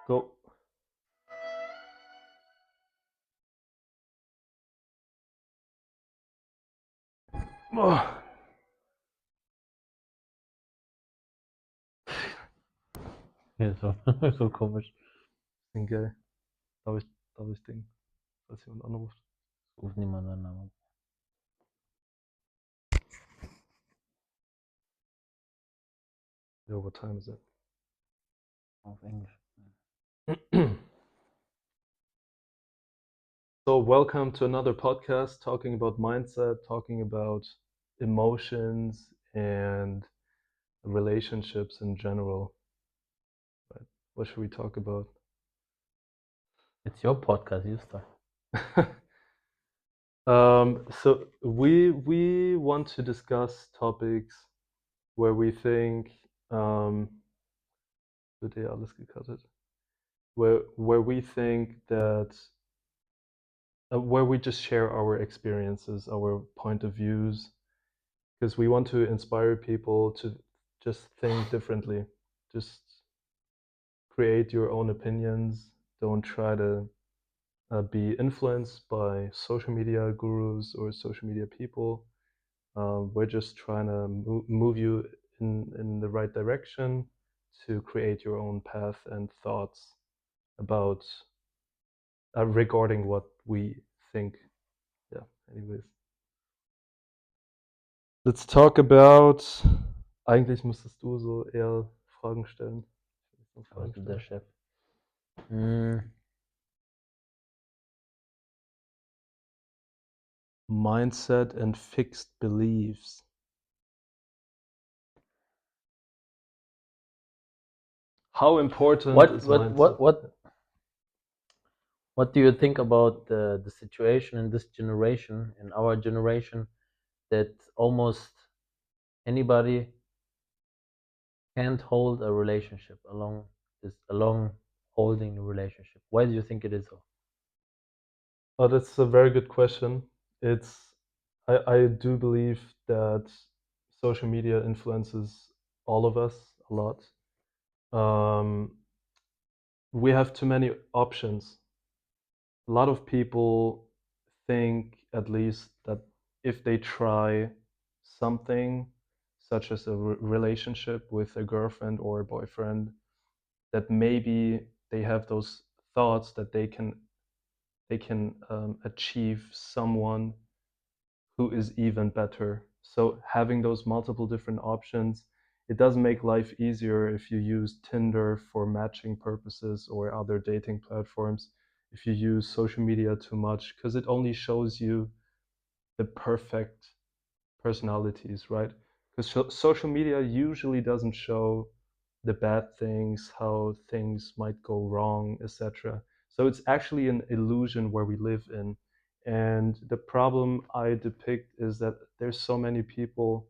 Go. Oh. Ja, so komisch. Ding, geil. Darf ich Ding, falls jemand anruft? Ruft niemand an, aber Yo, what time is auf Englisch. it? So, welcome to another podcast talking about mindset, talking about emotions and relationships in general. Right? What should we talk about? It's your podcast, you start. So we want to discuss topics where we think wird alles gecuttet? Where we think that where we just share our experiences, our point of views, because we want to inspire people to just think differently. Just create your own opinions. Don't try to be influenced by social media gurus or social media people. We're just trying to move you in the right direction to create your own path and thoughts about regarding what we think. Yeah, anyways. Let's talk about. Eigentlich müsstest du so eher Fragen stellen. Ich muss noch Aber Fragen du der stellen. Chef. Hm, Mindset and fixed beliefs. How important What is what mindset? what what what do you think about the situation in this generation, in our generation, that almost anybody can't hold a relationship along holding the relationship? Why do you think it is so? Oh, that's a very good question. It's I do believe that social media influences all of us a lot. We have too many options. A lot of people think, at least, that if they try something, such as a relationship with a girlfriend or a boyfriend, that maybe they have those thoughts that they can achieve someone who is even better. So having those multiple different options, it does make life easier if you use Tinder for matching purposes or other dating platforms. If you use social media too much, because it only shows you the perfect personalities, right? Because social media usually doesn't show the bad things, how things might go wrong, etc. So it's actually an illusion where we live in. And the problem I depict is that there's so many people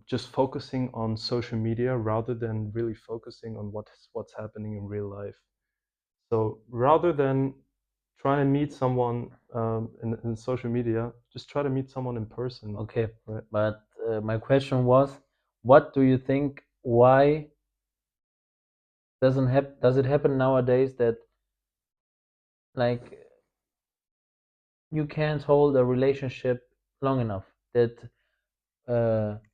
just focusing on social media rather than really focusing on what's happening in real life. So rather than try and meet someone in social media, just try to meet someone in person. Okay, Right. but my question was, what do you think? Why does it happen nowadays that like you can't hold a relationship long enough? That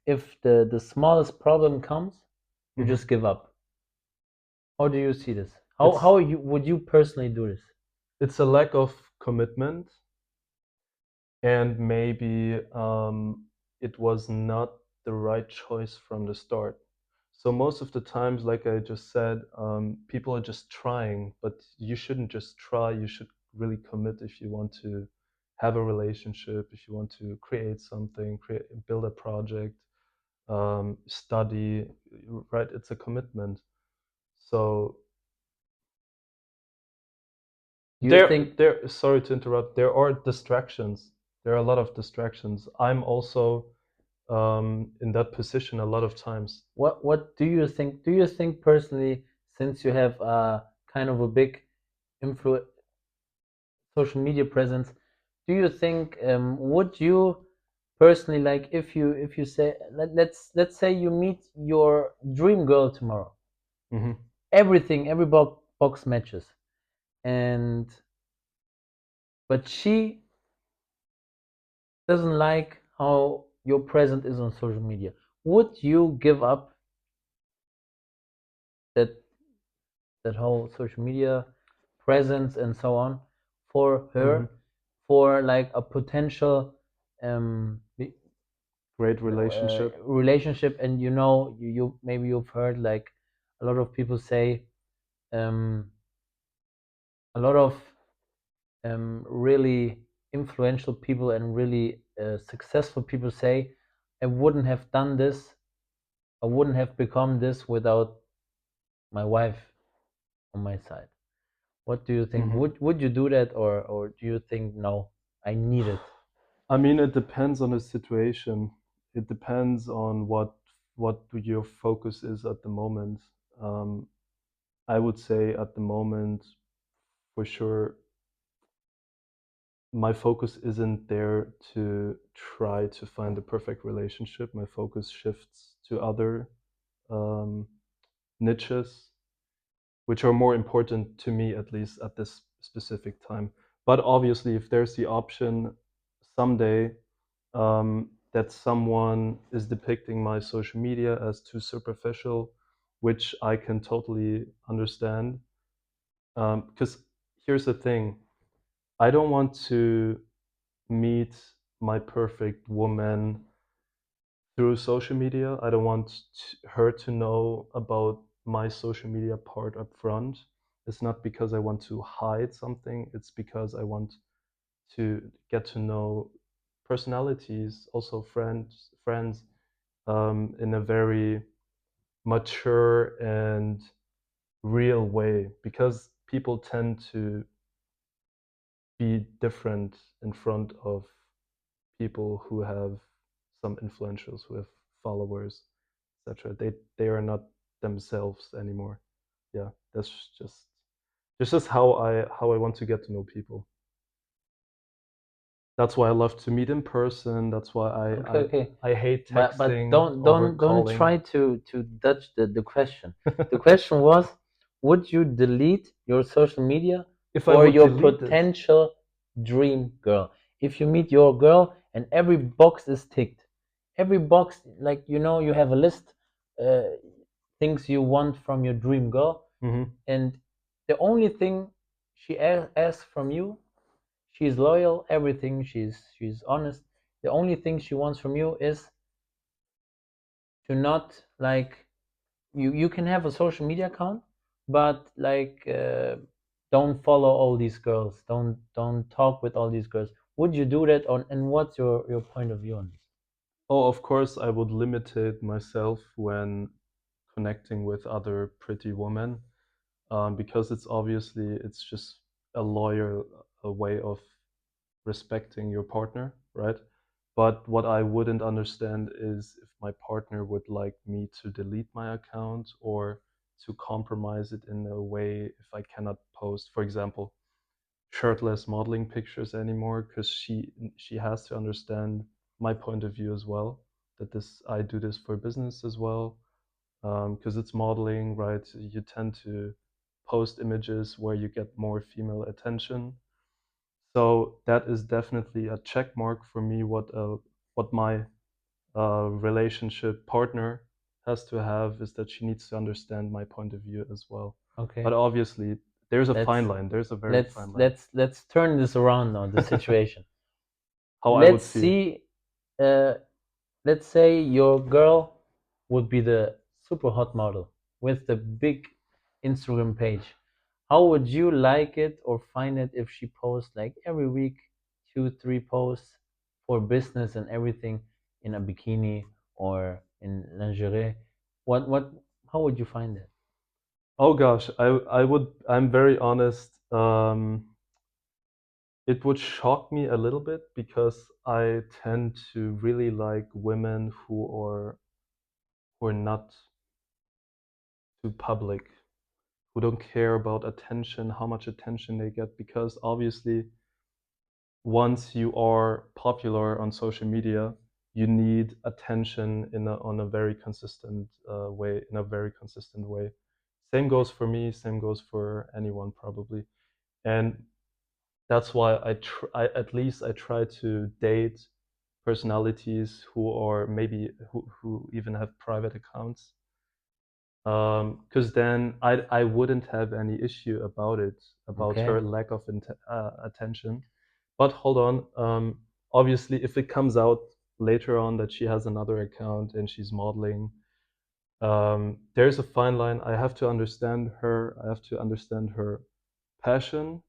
if the smallest problem comes, you Mhm. just give up. How do you see this? It's How would you personally do this? it's a lack of commitment, and maybe it was not the right choice from the start. So most of the times, like I just said, people are just trying, but you shouldn't just try. You should really commit if you want to have a relationship, if you want to create something, build a project, study, right? It's a commitment. So Do you there, think there. Sorry to interrupt. There are distractions. There are a lot of distractions. I'm also in that position a lot of times. what do you think? Do you think personally, since you have kind of a big influ social media presence, do you think would you personally like if you say let's say you meet your dream girl tomorrow, Hmm. everything, every box matches. And but she doesn't like how your present is on social media. Would you give up that whole social media presence and so on for Hmm. her, for like a potential um Great relationship. relationship? And you know, you maybe you've heard like a lot of people say, um a lot of really influential people and really successful people say, I wouldn't have done this, I wouldn't have become this without my wife on my side. What do you think? Hmm. Would you do that, or do you think no, I need it? I mean, it depends on the situation. It depends on what your focus is at the moment. Um, I would say at the moment, for sure, my focus isn't there to try to find the perfect relationship. My focus shifts to other um, niches, which are more important to me, at least at this specific time. But obviously, if there's the option someday that someone is depicting my social media as too superficial, which I can totally understand. Because here's the thing, I don't want to meet my perfect woman through social media. I don't want her to know about my social media part up front. It's not because I want to hide something, it's because I want to get to know personalities, also friends, in a very mature and real way. Because people tend to be different in front of people who have some influentials, who have followers, etc. They are not themselves anymore. Yeah, that's just how I want to get to know people. That's why I love to meet in person. That's why Okay, okay. I hate But texting over don't calling. try to dodge the question. The question was, would you delete your social media If I for would your delete it. potential dream girl? If you meet your girl and every box is ticked, every box, like you know, you have a list, uh, things you want from your dream girl, Hmm. and the only thing she asks from you, she's loyal, everything, she's honest. The only thing she wants from you is to not like, you can have a social media account, but like don't follow all these girls, don't talk with all these girls. Would you do that on, and what's your point of view on this? Oh, of course, I would limit it myself when connecting with other pretty women, because it's just a loyal a way of respecting your partner, right? But what I wouldn't understand is if my partner would like me to delete my account or to compromise it in a way if I cannot post, for example, shirtless modeling pictures anymore, because she has to understand my point of view as well. That this I do this for business as well, because it's modeling, right? You tend to post images where you get more female attention. So that is definitely a check mark for me. What my relationship partner has to have is that she needs to understand my point of view as well. But Okay, obviously, there's a let's fine line. There's a very fine line. let's turn this around now, the situation. How I would Let's see. see, uh, let's say your girl would be the super hot model with the big Instagram page. How would you like it or find it if she posts like every week, two, three posts for business and everything in a bikini or in lingerie? What how would you find it? Oh gosh, I would. I'm very honest. It would shock me a little bit because I tend to really like women who are not too public, who don't care about attention, how much attention they get, because obviously once you are popular on social media, you need attention on a very consistent way, in a very consistent way. Same goes for me, same goes for anyone probably. And that's why at least I try to date personalities who are maybe who even have private accounts, because then I wouldn't have any issue about it, about Okay. her lack of attention. But hold on, obviously, if it comes out later on that she has another account and she's modeling, there's a fine line. I have to understand her. I have to understand her passion,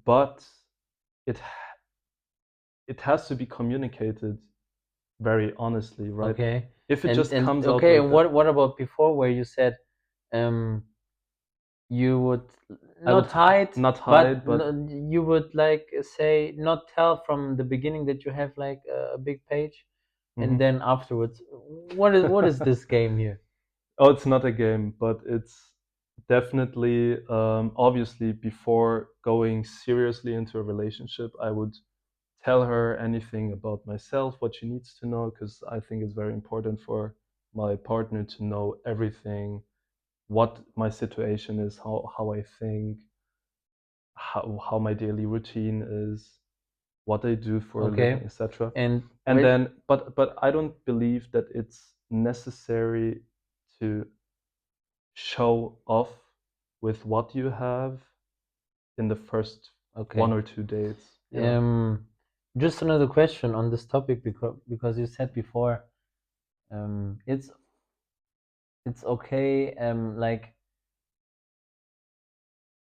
but it it has to be communicated very honestly, right? Okay. If it And just comes out okay, like and that, what about before where you said um you would I would not hide, not but hide, but you would like say not tell from the beginning that you have like a big page, and mhm. then afterwards, what is this game here? Oh, it's not a game, but it's definitely, obviously, before going seriously into a relationship, I would tell her anything about myself, what she needs to know, because I think it's very important for my partner to know everything, what my situation is, how I think, how my daily routine is, what I do for a living, Okay, etc. and And wait, then, but I don't believe that it's necessary to show off with what you have in the first one okay. or two dates. Yeah. Um, just another question on this topic because you said before, it's okay. Like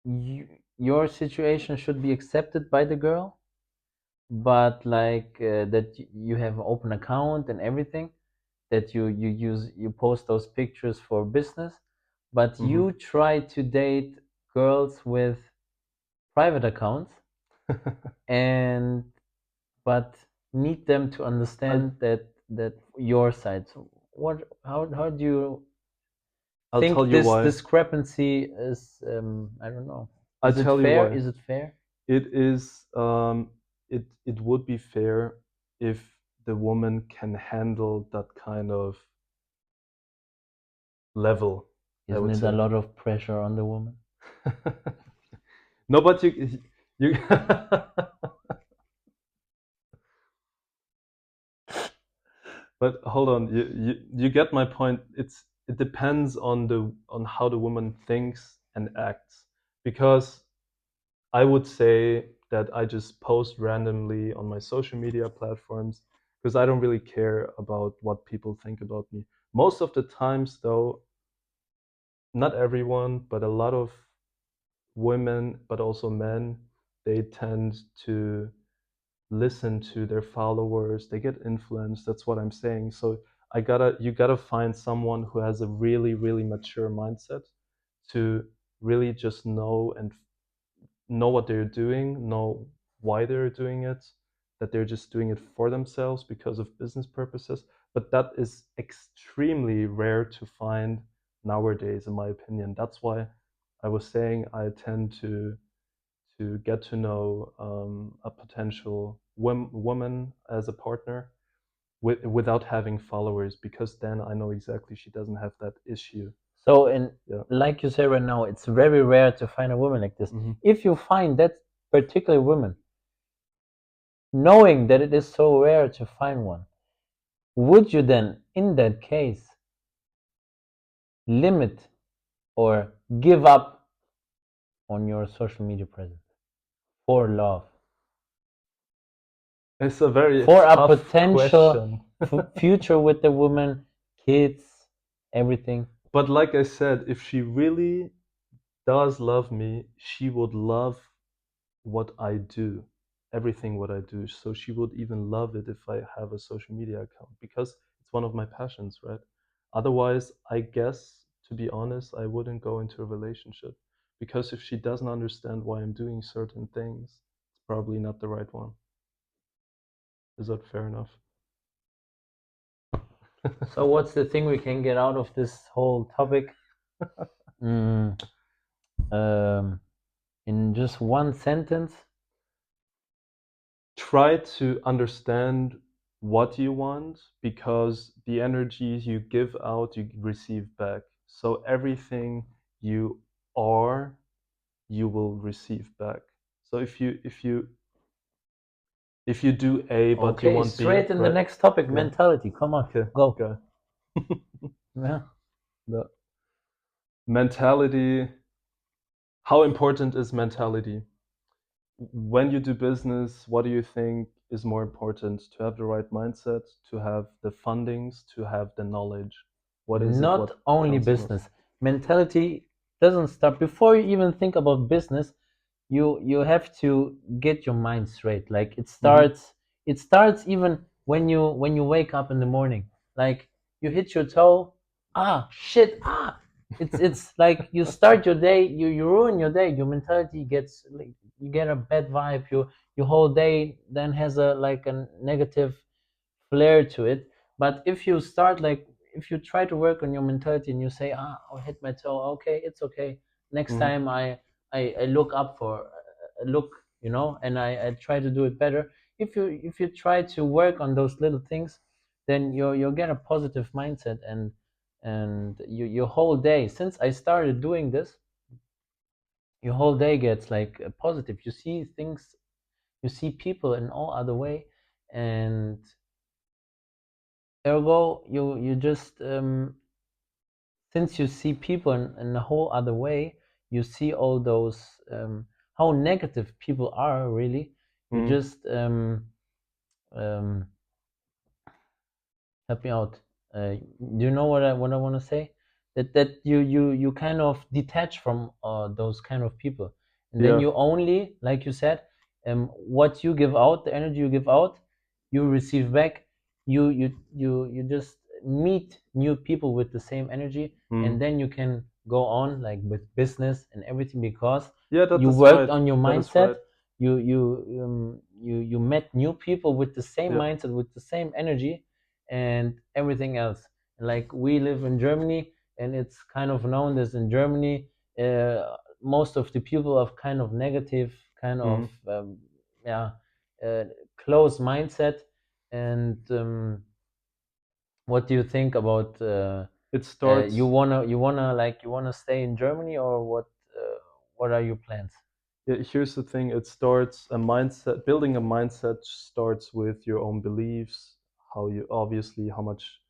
you, your situation should be accepted by the girl, but like that you have an open account and everything, that you post those pictures for business, but Hmm. you try to date girls with private accounts and but need them to I'll understand that your side. So what how do you I'll tell think you this why. discrepancy is I don't know. I Is it tell you fair? why. Is it fair? It is it would be fair if the woman can handle that kind of level, I Isn't would it a say. lot of pressure on the woman? No, but you but hold on, you get my point. It depends on the on how the woman thinks and acts, because I would say that I just post randomly on my social media platforms because I don't really care about what people think about me. Most of the times, though, not everyone, but a lot of women, but also men, they tend to listen to their followers. They get influenced. That's what I'm saying. So you gotta find someone who has a really, really mature mindset to really just know what they're doing, know why they're doing it, that they're just doing it for themselves because of business purposes. But that is extremely rare to find nowadays, in my opinion. That's why I was saying I tend to get to know a potential woman as a partner without having followers, because then I know exactly she doesn't have that issue. So, and Yeah. like you say right now, it's very rare to find a woman like this. Hmm. If you find that particular woman, knowing that it is so rare to find one, would you then, in that case, limit or give up on your social media presence for love, It's a very for a tough potential question. future with the woman, kids, everything? But like I said, if she really does love me, she would love what I do, everything what I do. So she would even love it if I have a social media account, because it's one of my passions, right? Otherwise, I guess, to be honest, I wouldn't go into a relationship, because if she doesn't understand why I'm doing certain things, it's probably not the right one. Is that fair enough? So, what's the thing we can get out of this whole topic? Mm, um, in just one sentence. Try to understand what you want, because the energies you give out, you receive back. So everything you are, you will receive back. So if you do A but you Okay, want B, straight in the right? next topic, Yeah. mentality. Come on, Okay. go. Okay. Yeah. The mentality. How important is mentality? When you do business, what do you think is more important? To have the right mindset, to have the fundings, to have the knowledge? What is it? Not What only counts the most? business. Mentality doesn't start before you even think about business. You have to get your mind straight. Like Mm-hmm. it starts even when you wake up in the morning. Like you hit your toe, ah shit, ah. It's like you start your day, you ruin your day. Your mentality gets like you get a bad vibe. Your whole day then has a like a negative flair to it. But if you start like if you try to work on your mentality and you say, ah, I'll hit my toe, okay, it's okay. Next Mm-hmm. time I look up for a look, you know, and I try to do it better. If you try to work on those little things, then you'll get a positive mindset and your whole day. Since I started doing this, your whole day gets like positive. You see things, you see people in all other way, and ergo you just since you see people in a whole other way, you see all those how negative people are really. You Mm-hmm. just um, help me out. Do you know what I want to say? That you kind of detach from those kind of people, and then Yeah. you only, like you said, what you give out, the energy you give out, you receive back. You just meet new people with the same energy, and Mm. then you can go on like with business and everything because Yeah, that you is worked right. on your That is right. mindset. You met new people with the same Yeah. mindset, with the same energy, and everything else. Like we live in Germany, and it's kind of known as in Germany, most of the people have kind of negative, kind of Mm. yeah, uh, close mindset. And what do you think about? It You starts. wanna like you wanna stay in Germany or what? What are your plans? Yeah, here's the thing. It starts a mindset. Building a mindset starts with your own beliefs. How you obviously how much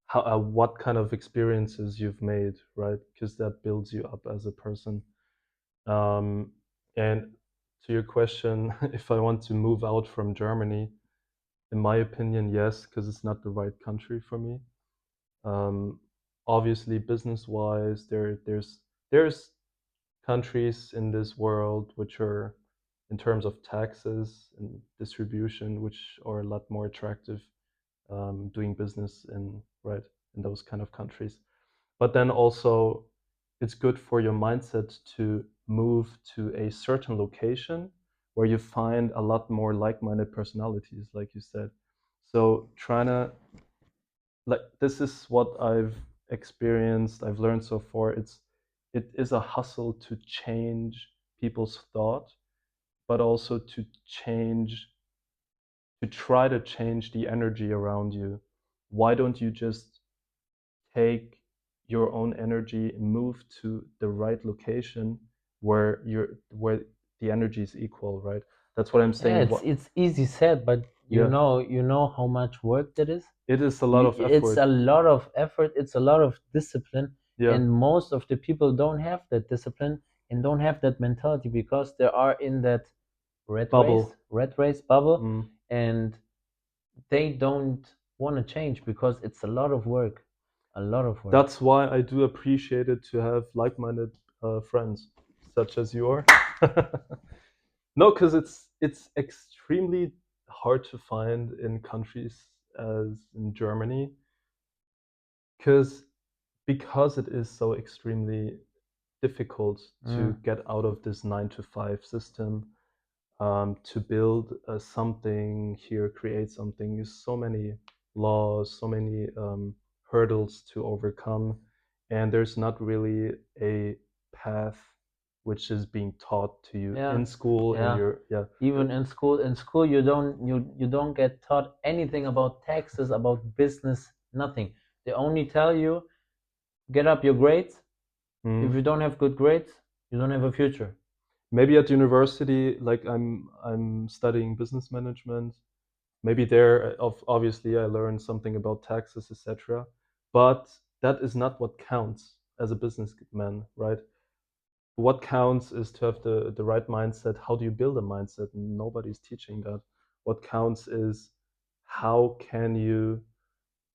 how what kind of experiences you've made, right? Because that builds you up as a person. Um, and to your question, if I want to move out from Germany, in my opinion, yes, because it's not the right country for me. Um, Obviously, business-wise, there's countries in this world which are, in terms of taxes and distribution, which are a lot more attractive doing business in right in those kind of countries. But then also, it's good for your mindset to move to a certain location where you find a lot more like-minded personalities, like you said. So trying to like this is what I've experienced, I've learned so far. It is a hustle to change people's thought, but also to try to change the energy around you. Why don't you just take your own energy and move to the right location where the energy is equal, right? That's what I'm Yeah, saying. What it's easy said, but Yeah, you know how much work that is. it is a lot of It's effort. a lot of effort. It's a lot of discipline, Yeah, and most of the people don't have that discipline and don't have that mentality because they are in that bubble. red race bubble, Mm. and they don't want to change because it's a lot of work, a lot of work. That's why I do appreciate it to have like-minded friends, such as you are. No, because it's extremely hard to find in countries as in Germany, because it is so extremely difficult to Mm. get out of this 9 to 5 system, to build something here, create something. There's so many laws, so many hurdles to overcome, and there's not really a path which is being taught to you Yeah, in school. In yeah. your yeah, Even in school, you don't get taught anything about taxes, about business, nothing. They only tell you get up your grades. If Mm. you don't have good grades, you don't have a future. Maybe at university, like I'm studying business management. Maybe there, obviously, I learned something about taxes, etc. But that is not what counts as a businessman, right? What counts is to have the right mindset. How do you build a mindset? Nobody's teaching that. What counts is how can you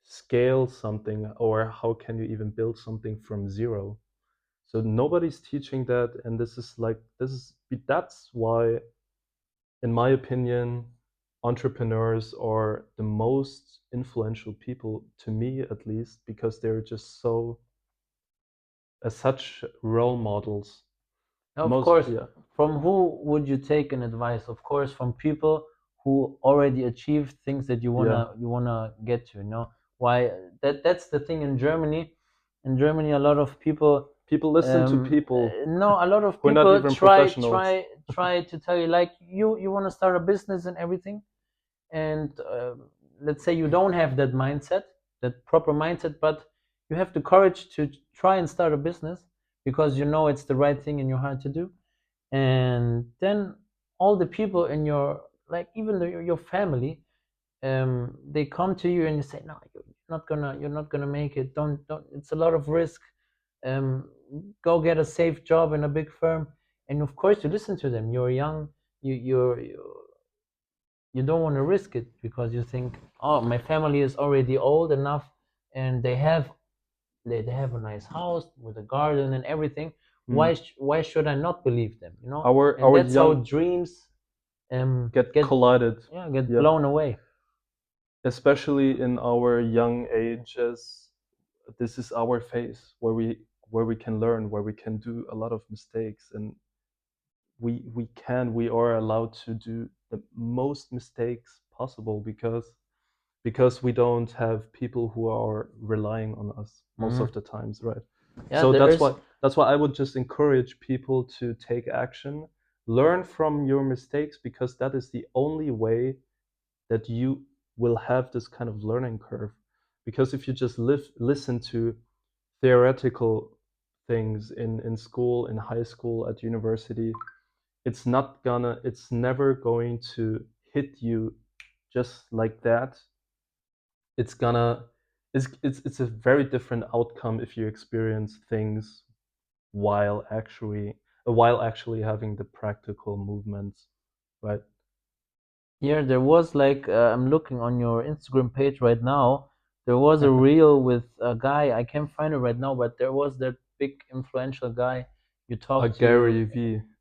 scale something, or how can you even build something from zero? So nobody's teaching that, and that's why, in my opinion, entrepreneurs are the most influential people, to me at least, because they're just so, as such, role models. Of Most, course, yeah, from who would you take an advice? Of course, from people who already achieved things that yeah. you wanna get to. Why? That's the thing in Germany. In Germany, a lot of people, People listen to people no, a lot of who are not people even professionals. try to tell you like you want to start a business and everything, and let's say you don't have that mindset, that proper mindset, but you have the courage to try and start a business because you know it's the right thing in your heart to do, and then all the people in your, like, even your family, they come to you and you say, no, you're not gonna make it, don't, it's a lot of risk, um, go get a safe job in a big firm. And of course you listen to them, you're young, you don't want to risk it because you think, oh, my family is already old enough and they have a nice house with a garden and everything. Mm. Why should I not believe them, and Our that's how young dreams get get, collided, yeah, get yeah, blown away. especially in our young ages. This is our phase where we can learn, where we can do a lot of mistakes, and we are allowed to do the most mistakes possible, because we don't have people who are relying on us most of Hmm. the times, right? Yeah, So there is. that's why I would just encourage people to take action, learn from your mistakes, because that is the only way that you will have this kind of learning curve. Because if you just listen to theoretical things in school, in high school, at university, it's never going to hit you just like that. It's gonna it's a very different outcome if you experience things while actually having the practical movements, right? Yeah, there was like, I'm looking on your Instagram page right now. There was a reel with a guy. I can't find it right now, but there was that big influential guy you talked to. Yeah,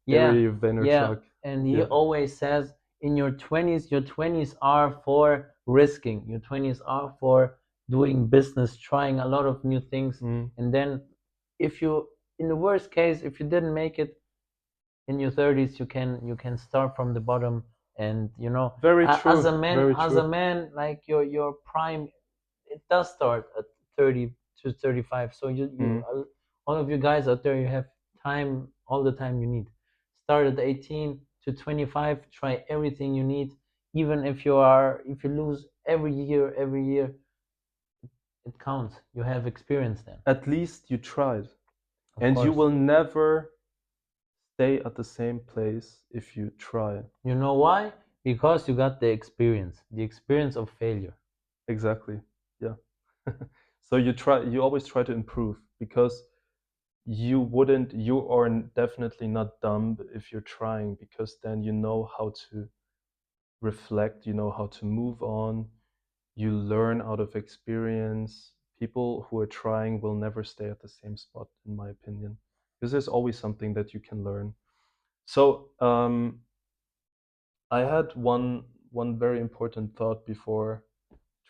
Gary yeah, Vaynerchuk. and he Yeah. always says, in your 20s are for risking. Your 20s are for doing business, trying a lot of new things, Mm. and then if you, in the worst case, if you didn't make it in your 30s, you can start from the bottom. And Very as true. a man, Very true. like your prime, it does start at 30 to 35. So Mm. all of you guys out there, you have time, all the time you need. Start at 18 to 25, try everything you need. Even if you lose every year, it counts, you have experience then. At least you tried. Of And you course. will never stay at the same place if you try. You know why? Because you got the experience of failure. Exactly. Yeah. So you always try to improve, because you are definitely not dumb if you're trying, because then you know how to reflect, you know how to move on, you learn out of experience. People who are trying will never stay at the same spot, in my opinion, because there's always something that you can learn. So I had one very important thought before.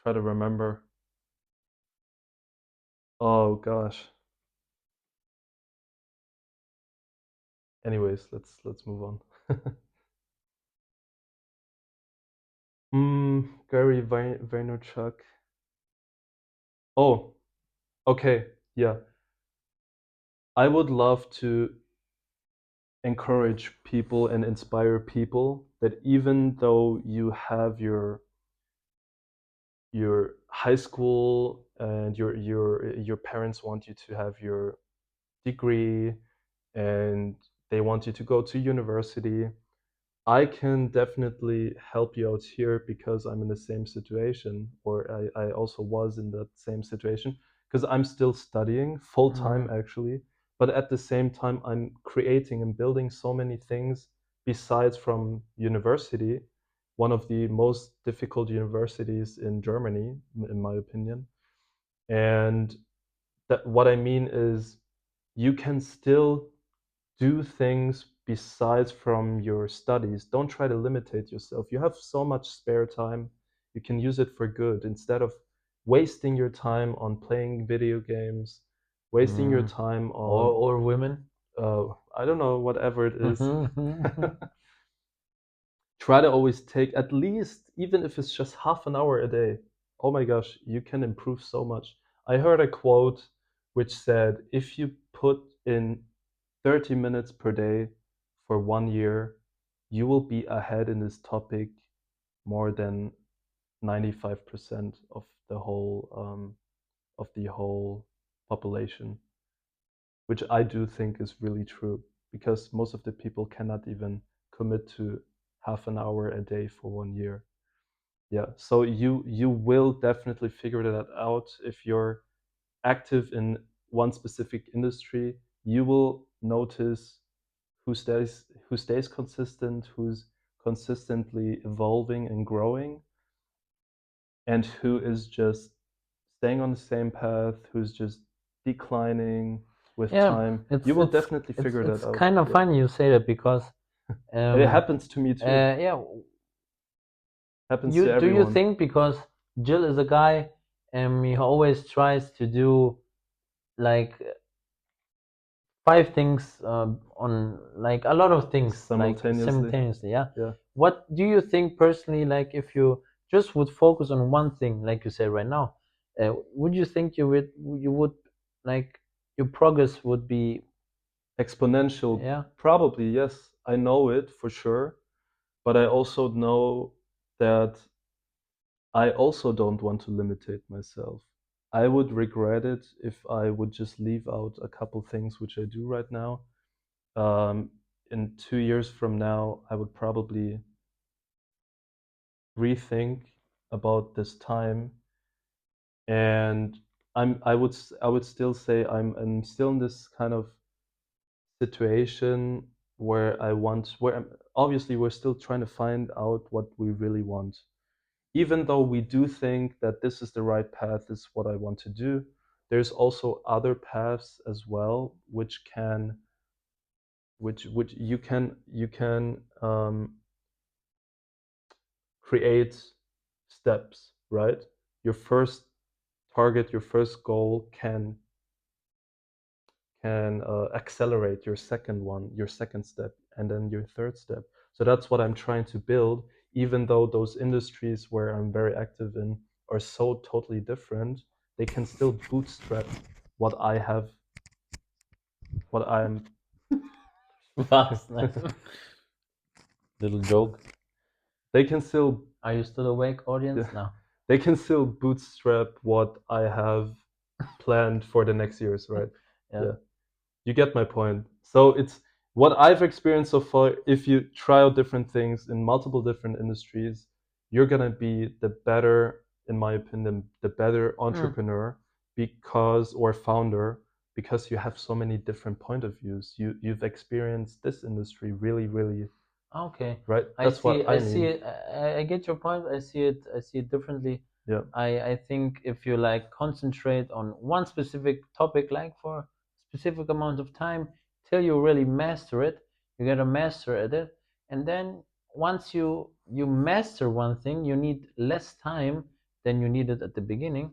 Try to remember. Oh gosh. Anyways, let's move on. Gary Vaynerchuk. Oh, okay. Yeah. I would love to encourage people and inspire people that even though you have your high school and your parents want you to have your degree, and they want you to go to university. I can definitely help you out here because I'm in the same situation, or I also was in that same situation, because I'm still studying full time Mm, actually, but at the same time, I'm creating and building so many things besides from university, one of the most difficult universities in Germany, in my opinion. And that what I mean is you can still do things besides from your studies. Don't try to limitate yourself. You have so much spare time. You can use it for good instead of wasting your time on playing video games, wasting your mm. time on Or women. I don't know, whatever it is. Try to always take at least, even if it's just half an hour a day. Oh my gosh, you can improve so much. I heard a quote which said, if you put in 30 minutes per day for 1 year, you will be ahead in this topic more than 95% of the whole population, which I do think is really true because most of the people cannot even commit to half an hour a day for 1 year. Yeah, so you will definitely figure that out if you're active in one specific industry. You will notice who stays consistent, who's consistently evolving and growing, and who is just staying on the same path, who's just declining with Yeah, time. it's You will it's definitely it's figure that it's out. kind of Yeah. funny you say that because And it um happens to me too. yeah, Happens you to do you everyone. think because Jill is a guy and he always tries to do like five things on like a lot of things like Simultaneously. simultaneously, yeah. Yeah. What do you think personally, like if you just would focus on one thing like you said right now, would you think you would like your progress would be, Exponential, yeah. probably, yes. I know it for sure. But I also know that I also don't want to limitate myself. I would regret it if I would just leave out a couple things which I do right now. Um, in 2 years from now, I would probably rethink about this time, and I would still say I'm still in this kind of situation where obviously we're still trying to find out what we really want. Even though we do think that this is the right path, this is what I want to do, there's also other paths as well which you can create steps, right? Your first target, your first goal can accelerate your second one, your second step, and then your third step. So that's what I'm trying to build, even though those industries where I'm very active in are so totally different, they can still bootstrap what I have, what I'm, Was, ne? Little joke. they can still, Are you still awake, audience? No. they can still bootstrap what I have planned for the next years, right? Yeah. Yeah. You get my point. So it's what I've experienced so far. If you try out different things in multiple different industries, you're gonna be the better, in my opinion, the better Mm. entrepreneur because or founder because you have so many different point of views. You've experienced this industry really, really Okay, right. I That's see. what I I see mean. it. I get your point. I see it. I see it differently. Yeah. I think if you like concentrate on one specific topic, like for a specific amount of time, till you really master it, you get a master at it, and then once you master one thing, you need less time than you needed at the beginning,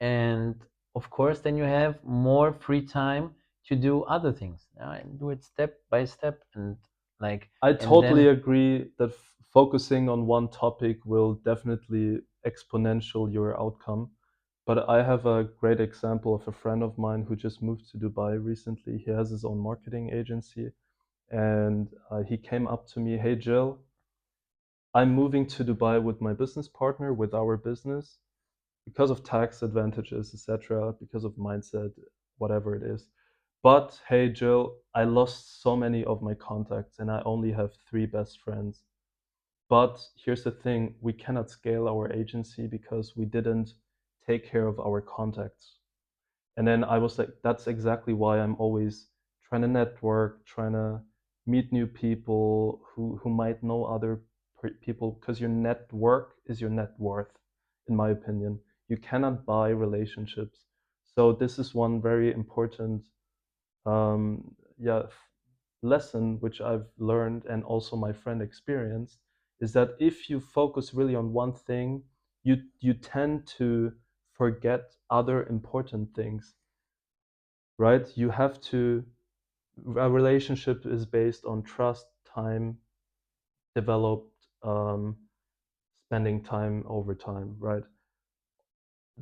and of course, then you have more free time to do other things, and do it step by step, and like, I and totally then. agree that focusing on one topic will definitely exponential your outcome. But I have a great example of a friend of mine who just moved to Dubai recently. He has his own marketing agency, and he came up to me, "Hey Jill, I'm moving to Dubai with my business partner, with our business. because of tax advantages, etc., because of mindset, whatever it is. But hey, Jill, I lost so many of my contacts and I only have three best friends. But here's the thing, we cannot scale our agency because we didn't take care of our contacts. And then I was like, that's exactly why I'm always trying to network, trying to meet new people who might know other people, because your network is your net worth, in my opinion. You cannot buy relationships. So this is one very important yeah, lesson which I've learned and also my friend experienced, is that if you focus really on one thing, you tend to forget other important things, right? You have to, a relationship is based on trust, time, developed, spending time over time, right?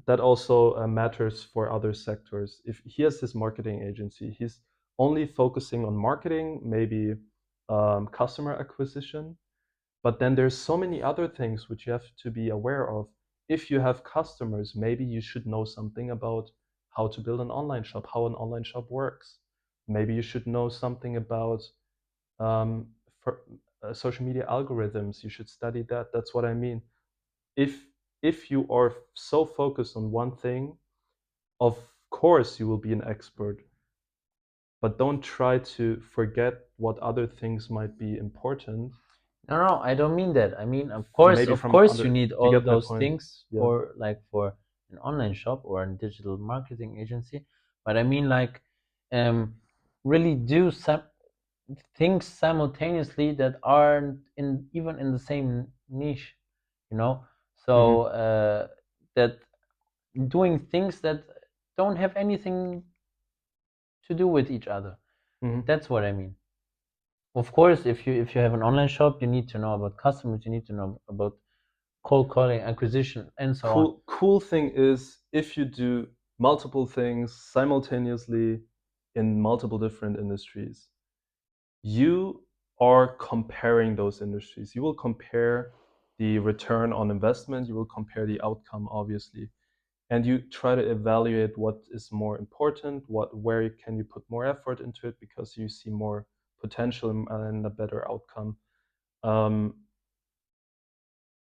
That also matters for other sectors. If he has his marketing agency, he's only focusing on marketing, maybe customer acquisition, but then there's so many other things which you have to be aware of. If you have customers, maybe you should know something about how to build an online shop, how an online shop works. Maybe you should know something about um, for, social media algorithms. You should study that. That's what I mean. If if you are so focused on one thing, of course you will be an expert, but don't try to forget what other things might be important, No, no, I don't mean that. I mean, maybe of from course, you other. need You all get my those point? things Yeah. for an online shop or a digital marketing agency. But I mean, like, um, really do some things simultaneously that aren't in even in the same niche, you know. So Hmm. that doing things that don't have anything to do with each other. Hmm. That's what I mean. Of course, if you have an online shop, you need to know about customers, you need to know about cold calling, acquisition, and so on. Cool thing is, if you do multiple things simultaneously in multiple different industries, you are comparing those industries. You will compare the return on investment, you will compare the outcome, obviously, and you try to evaluate what is more important, where can you put more effort into it because you see more potential and a better outcome. Um,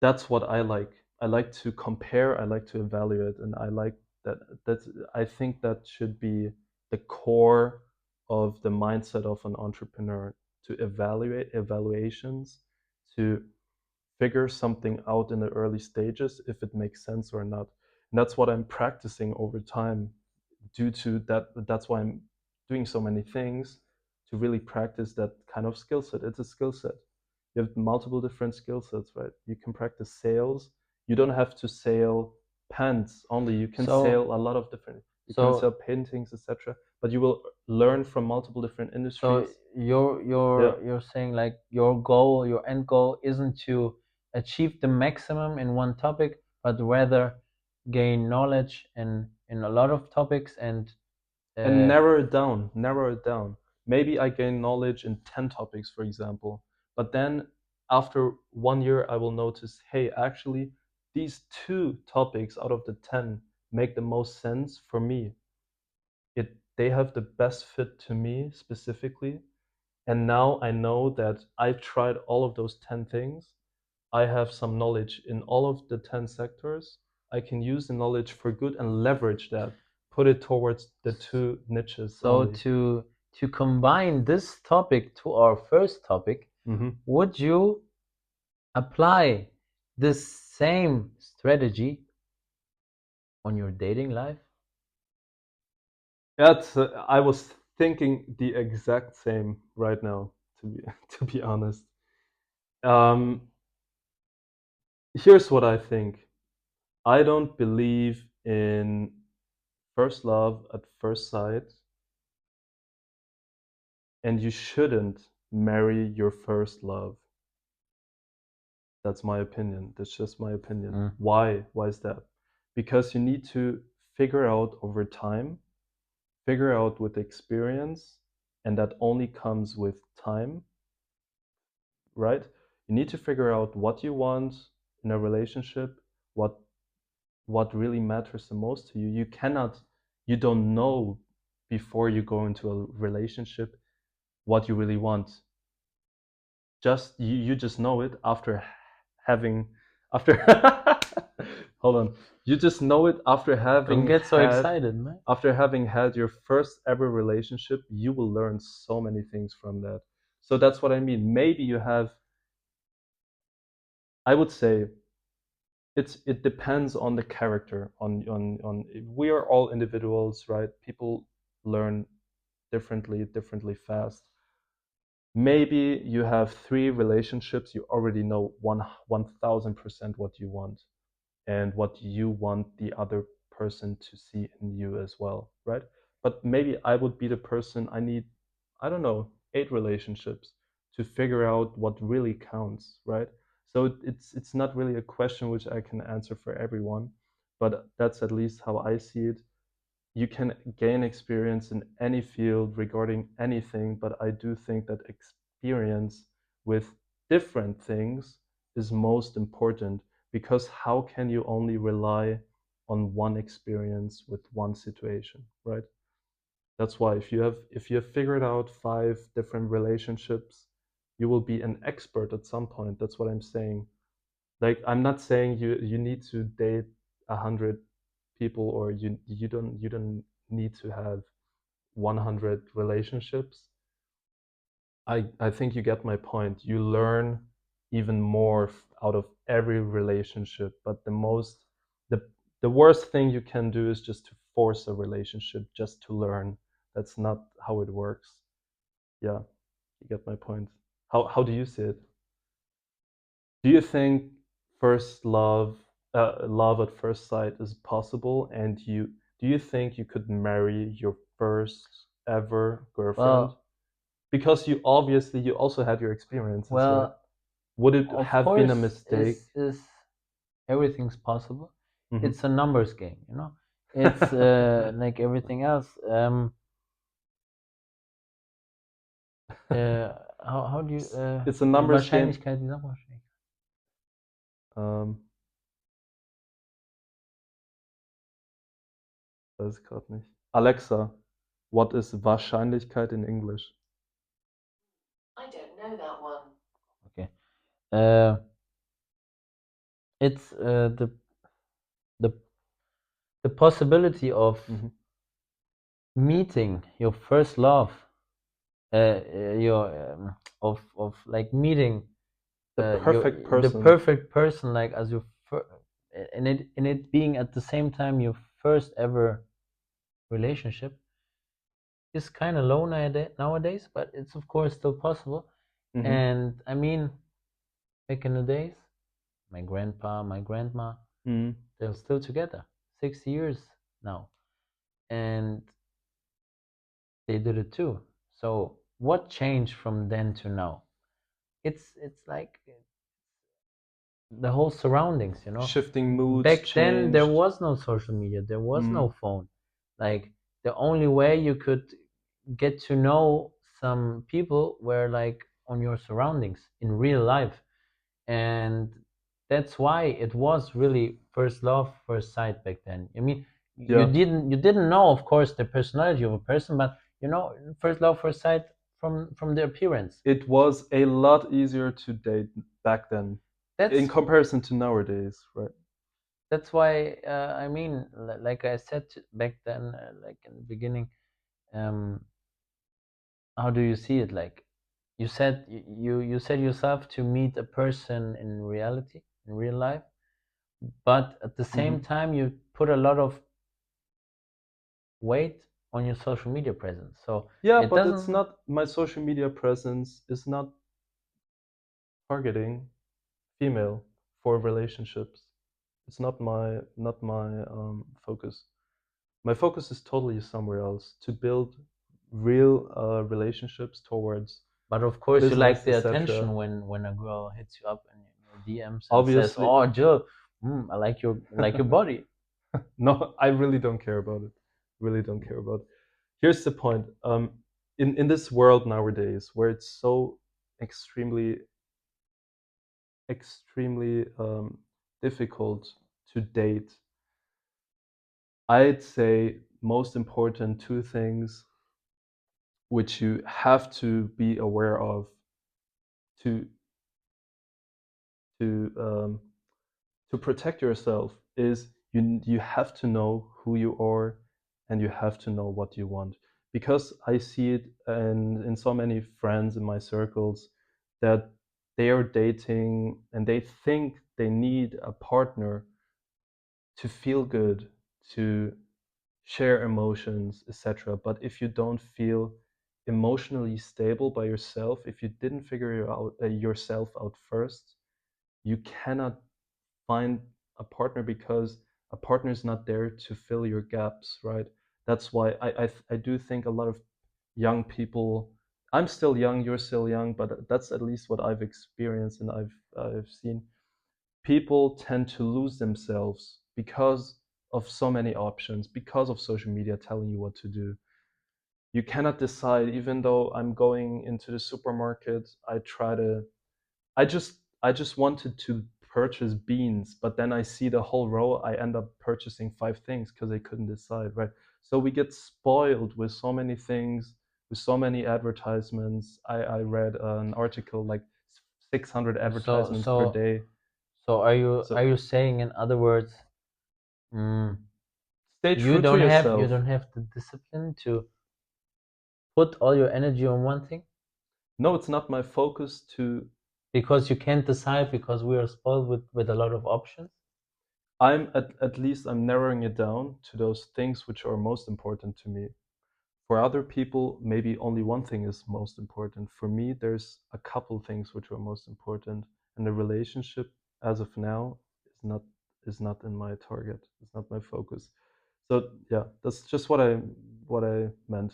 that's what I like. I like to compare, I like to evaluate, and I like that. That's, I think that should be the core of the mindset of an entrepreneur, to evaluate evaluations, to figure something out in the early stages if it makes sense or not. And that's what I'm practicing over time. Due to that, that's why I'm doing so many things, to really practice that kind of skill set. It's a skill set. You have multiple different skill sets, right? You can practice sales. You don't have to sell pants only. You can So sell a lot of different. You can sell so paintings, etc. But you will learn from multiple different so industries. Yeah, you're saying like your goal, your end goal isn't to achieve the maximum in one topic, but rather gain knowledge in a lot of topics and and uh, narrow it down. Maybe I gain knowledge in 10 topics, for example, but then after 1 year I will notice, hey, actually these two topics out of the 10 make the most sense for me. They have the best fit to me specifically, and now I know that I've tried all of those 10 things. I have some knowledge in all of the 10 sectors. I can use the knowledge for good and leverage that, put it towards the two niches so only. to combine this topic to our first topic, Hmm. would you apply this same strategy on your dating life? That's I was thinking the exact same right now, to be to be honest. Um, Here's what I think. I don't believe in first love at first sight, and you shouldn't marry your first love. That's my opinion. That's just my opinion. Mm. Why? Why is that? Because you need to figure out over time, figure out with experience, and that only comes with time, right? You need to figure out what you want in a relationship, what what really matters the most to you. You don't know before you go into a relationship what you really want. Just you just know it after having after hold on. You just know it Don't get so excited, man. after having had your first ever relationship. You will learn so many things from that. So that's what I mean. Maybe you have, I would say, it depends on the character, on we are all individuals, right? People learn differently fast. Maybe you have three relationships, you already know 1000% what you want and what you want the other person to see in you as well, right? But maybe I would be the person, I need, I don't know, eight relationships to figure out what really counts, right? So it's not really a question which I can answer for everyone, but that's at least how I see it. You can gain experience in any field regarding anything, but I do think that experience with different things is most important, because how can you only rely on one experience with one situation, right? That's why if you have figured out five different relationships, you will be an expert at some point. That's what I'm saying. Like, I'm not saying you need to date 100 people, or you don't need to have 100 relationships. I think you get my point. You learn even more out of every relationship, but the the worst thing you can do is just to force a relationship just to learn. That's not how it works. Yeah, you get my point. How do you see it? Do you think first love at first sight is possible? And do you think you could marry your first ever girlfriend? Well, Because you also had your experiences, right? well, Would it of have been a course, mistake? is everything's possible. Hmm. It's a numbers game, you know. It's like everything else. How do you It's a numbers game. Wahrscheinlichkeit, wie sagt man Wahrscheinlichkeit? Ähm, weiß gerade nicht. Alexa, what is Wahrscheinlichkeit in English? Okay. Uh, it's the the possibility of Mhm. meeting your first love, your of like meeting The your perfect the person. perfect person, like as your and it being at the same time your first ever relationship is kind of low nowadays, but it's of course still possible. Hmm. And I mean, back in the days, my grandpa, my grandma, Hmm. they're still together, 6 years now, and they did it too. So what changed from then to now? It's like the whole surroundings, you know. Shifting moods Back then there changed. was no social media, there was Mm. no phone. Like the only way you could get to know some people were like on your surroundings in real life. And that's why it was really first love first sight back then. I mean, Yeah, you didn't know, of course, the personality of a person, but you know, first love first sight from the appearance. it was a lot easier to date back then in that's comparison to nowadays, right? that's why I mean, like I said back then, like in the beginning, um how do you see it? Like you said, you said yourself to meet a person in reality, in real life, but at the same Hmm. time you put a lot of weight on your social media presence, so Yeah, it but it's doesn't. not, my social media presence is not targeting female for relationships. It's not my focus. My focus is totally somewhere else, to build real relationships towards But of course you like business, the etc. attention when a girl hits you up in your DMs and says, Obviously, "Oh, Jill, I like your body." no, I really don't care about it. Really don't care about it. Here's the point. In this world nowadays, where it's so extremely difficult to date, I'd say most important two things which you have to be aware of to to um, to protect yourself is you have to know who you are and you have to know what you want, because I see it in so many friends in my circles that they are dating and they think they need a partner to feel good, to share emotions, etc. But if you don't feel emotionally stable by yourself, if you didn't figure yourself out first, you cannot find a partner, because a partner is not there to fill your gaps, right? That's why I do think a lot of young people. I'm still young, you're still young, but that's at least what I've experienced and I've seen. People tend to lose themselves because of so many options, because of social media telling you what to do. You cannot decide. Even though I'm going into the supermarket, I just wanted to purchase beans, but then I see the whole row. I end up purchasing five things because I couldn't decide, right? So we get spoiled with so many things, with so many advertisements. I read an article like 600 So advertisements per so day. so are So you saying, in other words, mm, stay true to you yourself. don't have the discipline to put all your energy on one thing No, it's not my focus to. because you can't decide because we are spoiled with a lot of options? At least I'm narrowing it down to those things which are most important to me. For other people, maybe only one thing is most important. For me, there's a couple things which are most important, and the relationship, as of now, is not in my target. It's not my focus. So yeah, that's just what I meant.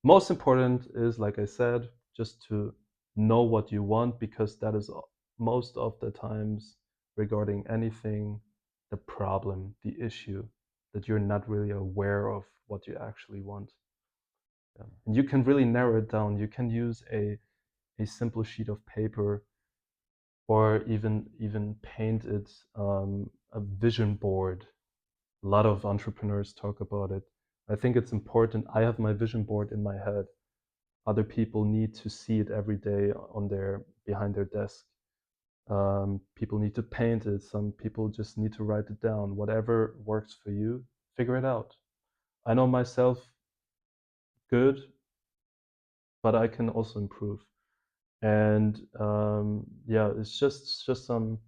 Most important is, like I said, just to know what you want, because that is most of the times regarding anything, the problem, the issue, that you're not really aware of what you actually want. Yeah. And you can really narrow it down. You can use a simple sheet of paper, or even paint it, a vision board. A lot of entrepreneurs talk about it. I think it's important. I have my vision board in my head. Other people need to see it every day on their behind their desk. People need to paint it. Some people just need to write it down. Whatever works for you, figure it out. I know myself good, but I can also improve. And yeah, it's just some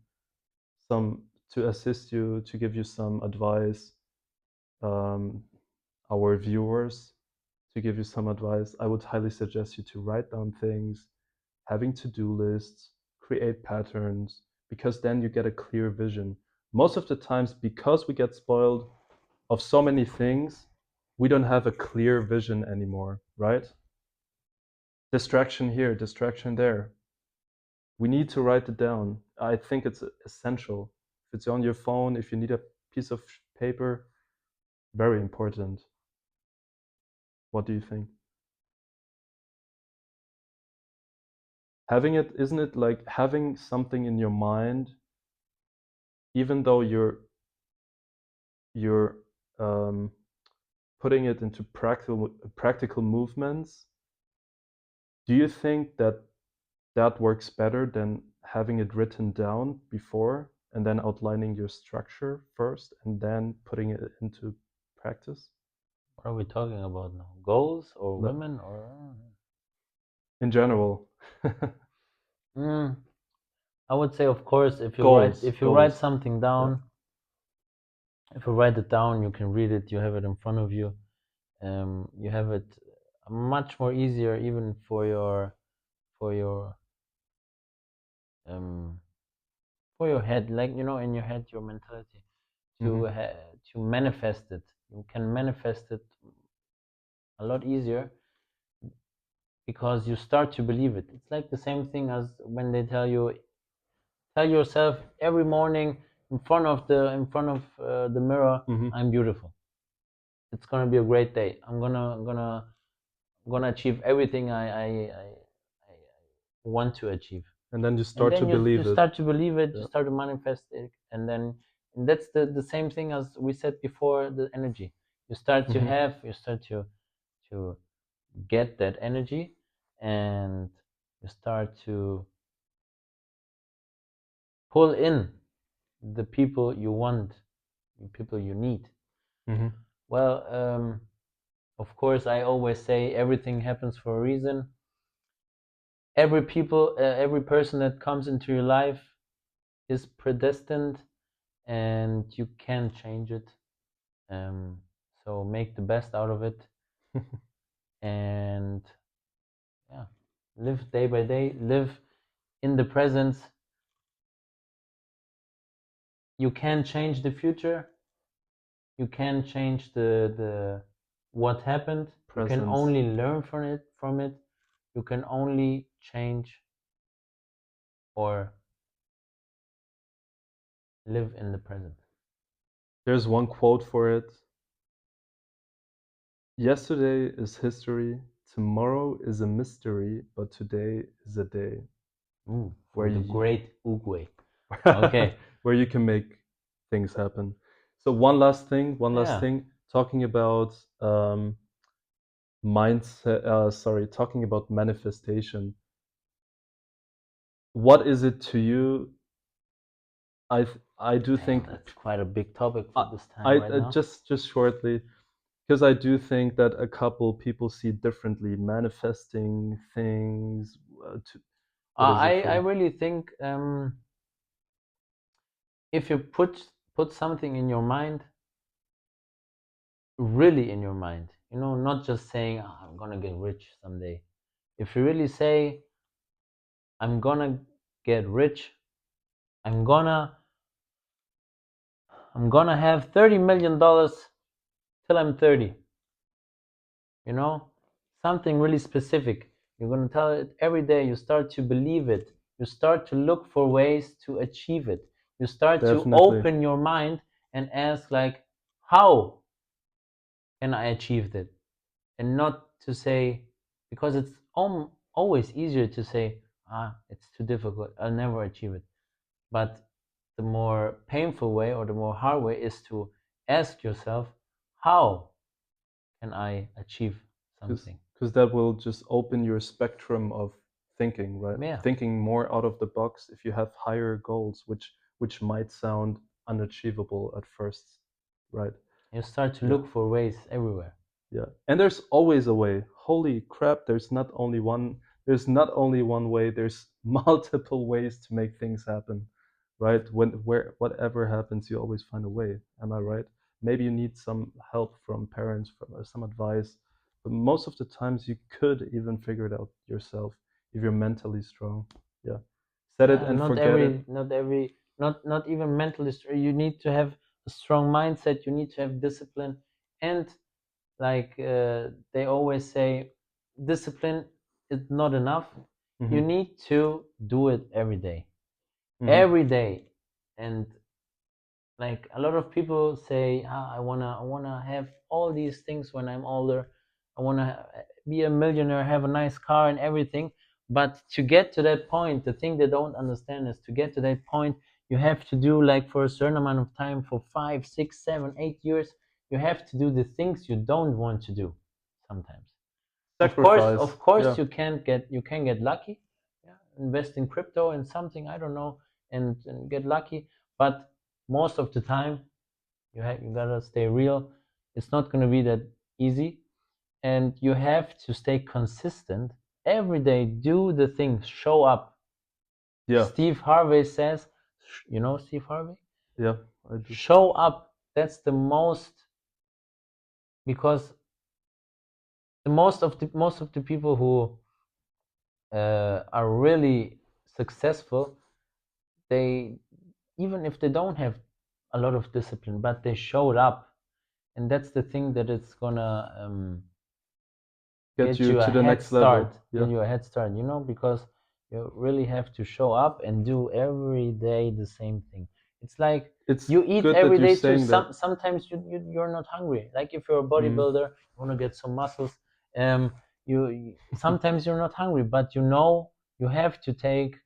to assist you, to give you some advice. Um, our viewers, to give you some advice, I would highly suggest you to write down things, having to-do lists, create patterns, because then you get a clear vision. Most of the times, because we get spoiled of so many things, we don't have a clear vision anymore, right? Distraction here, distraction there. We need to write it down. I think it's essential. If it's on your phone, if you need a piece of paper, very important. What do you think? Having it, isn't it like having something in your mind, even though you're um, putting it into practical movements? Do you think that that works better than having it written down before and then outlining your structure first and then putting it into practice? What are we talking about now? Goals or No, women or in general. mm, I would say, of course, Goals, if you write goals. something Yeah. down, if you write it down, you can read it, you have it in front of you. You have it much more easier even for your um for your head, like, in your head, your mentality, Hmm. to manifest it. You can manifest it a lot easier because you start to believe it. It's like the same thing as when they tell yourself every morning in front of the mirror, Hmm. I'm beautiful. It's gonna be a great day. I'm gonna achieve everything I want to achieve. And then you And start to then you believe it. start to believe it, you Yeah. start to manifest it, and then And that's the same thing as we said before, the energy. You start to Hmm. have, you start to get that energy, and you start to pull in the people you want, the people you need. Hmm. Well, of course, I always say everything happens for a reason. Every person that comes into your life is predestined, and you can change it. Um, so make the best out of it, and yeah, live day by day. Live in the present. You can change the future. You can change the what happened. You can Presence. only learn from it. You can only change or live in the present. There's one quote for it. Yesterday is history, tomorrow is a mystery, but today is a day Ooh, where from the you great Uguay. Okay. where you can make things happen. So one last Yeah. thing, talking about mindset. Sorry, talking about manifestation. What is it to you? I do Damn, think that's quite a big topic for I, this time I right now. just shortly, because I do think that a couple people see differently manifesting things. To, what is it I for? really think if you put something in your mind, really in your mind, not just saying, "Oh, I'm gonna get rich someday." If you really say, I'm gonna get rich, I'm gonna I'm gonna have $30 million till I'm 30, you know, something really specific. You're gonna tell it every day. You start to believe it. You start to look for ways to achieve it. You start to Definitely. open your mind and ask, like, how can I achieve that? And not to say, because it's always easier to say, it's too difficult, I'll never achieve it. But the more painful way or the more hard way is to ask yourself, how can I achieve because something? because that will just open your spectrum of thinking, right? Yeah, Thinking more out of the box if you have higher goals, which might sound unachievable at first, right? you start to Yeah. look for ways everywhere. Yeah, and there's always a way. Holy crap, there's not only one way, there's multiple ways to make things happen, right? Where whatever happens, you always find a way. Am I right? Maybe you need some help from parents, from some advice, but most of the times you could even figure it out yourself if you're mentally strong. Yeah. Set it Yeah, and not forget it. every, not every, not even mentally strong. You need to have a strong mindset. You need to have discipline, and like they always say, discipline is not enough. You Hmm. need to do it Hmm. every day, and like a lot of people say, I wanna have all these things when I'm older. I wanna be a millionaire, have a nice car and everything. But to get to that point, the thing they don't understand is, to get to that point, you have to do, like, for a certain amount of time, for 5, 6, 7, 8 years, you have to do the things you don't want to do sometimes. Of Sacrifice. course, Yeah. you can get lucky. Yeah, invest in crypto and something, I don't know, and get lucky. But most of the time, you gotta stay real. It's not gonna be that easy, and you have to stay consistent every day. Do the things. Show up. Yeah. Steve Harvey says, Steve Harvey. Yeah. I do. Show up. That's the most, because the most of the people who are really successful, they, even if they don't have a lot of discipline, but they showed up, and that's the thing that it's gonna Get get you you a to the head next start. level. Get Yeah. you a head start, because you really have to show up and do every day the same thing. It's like It's you eat good that every you're day too. saying that. Sometimes you're not hungry. Like if you're a Mm. bodybuilder, you want to get some muscles. Sometimes you're not hungry, but you have to take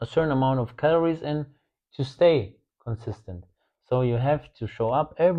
a certain amount of calories and to stay. consistent. So you have to show up every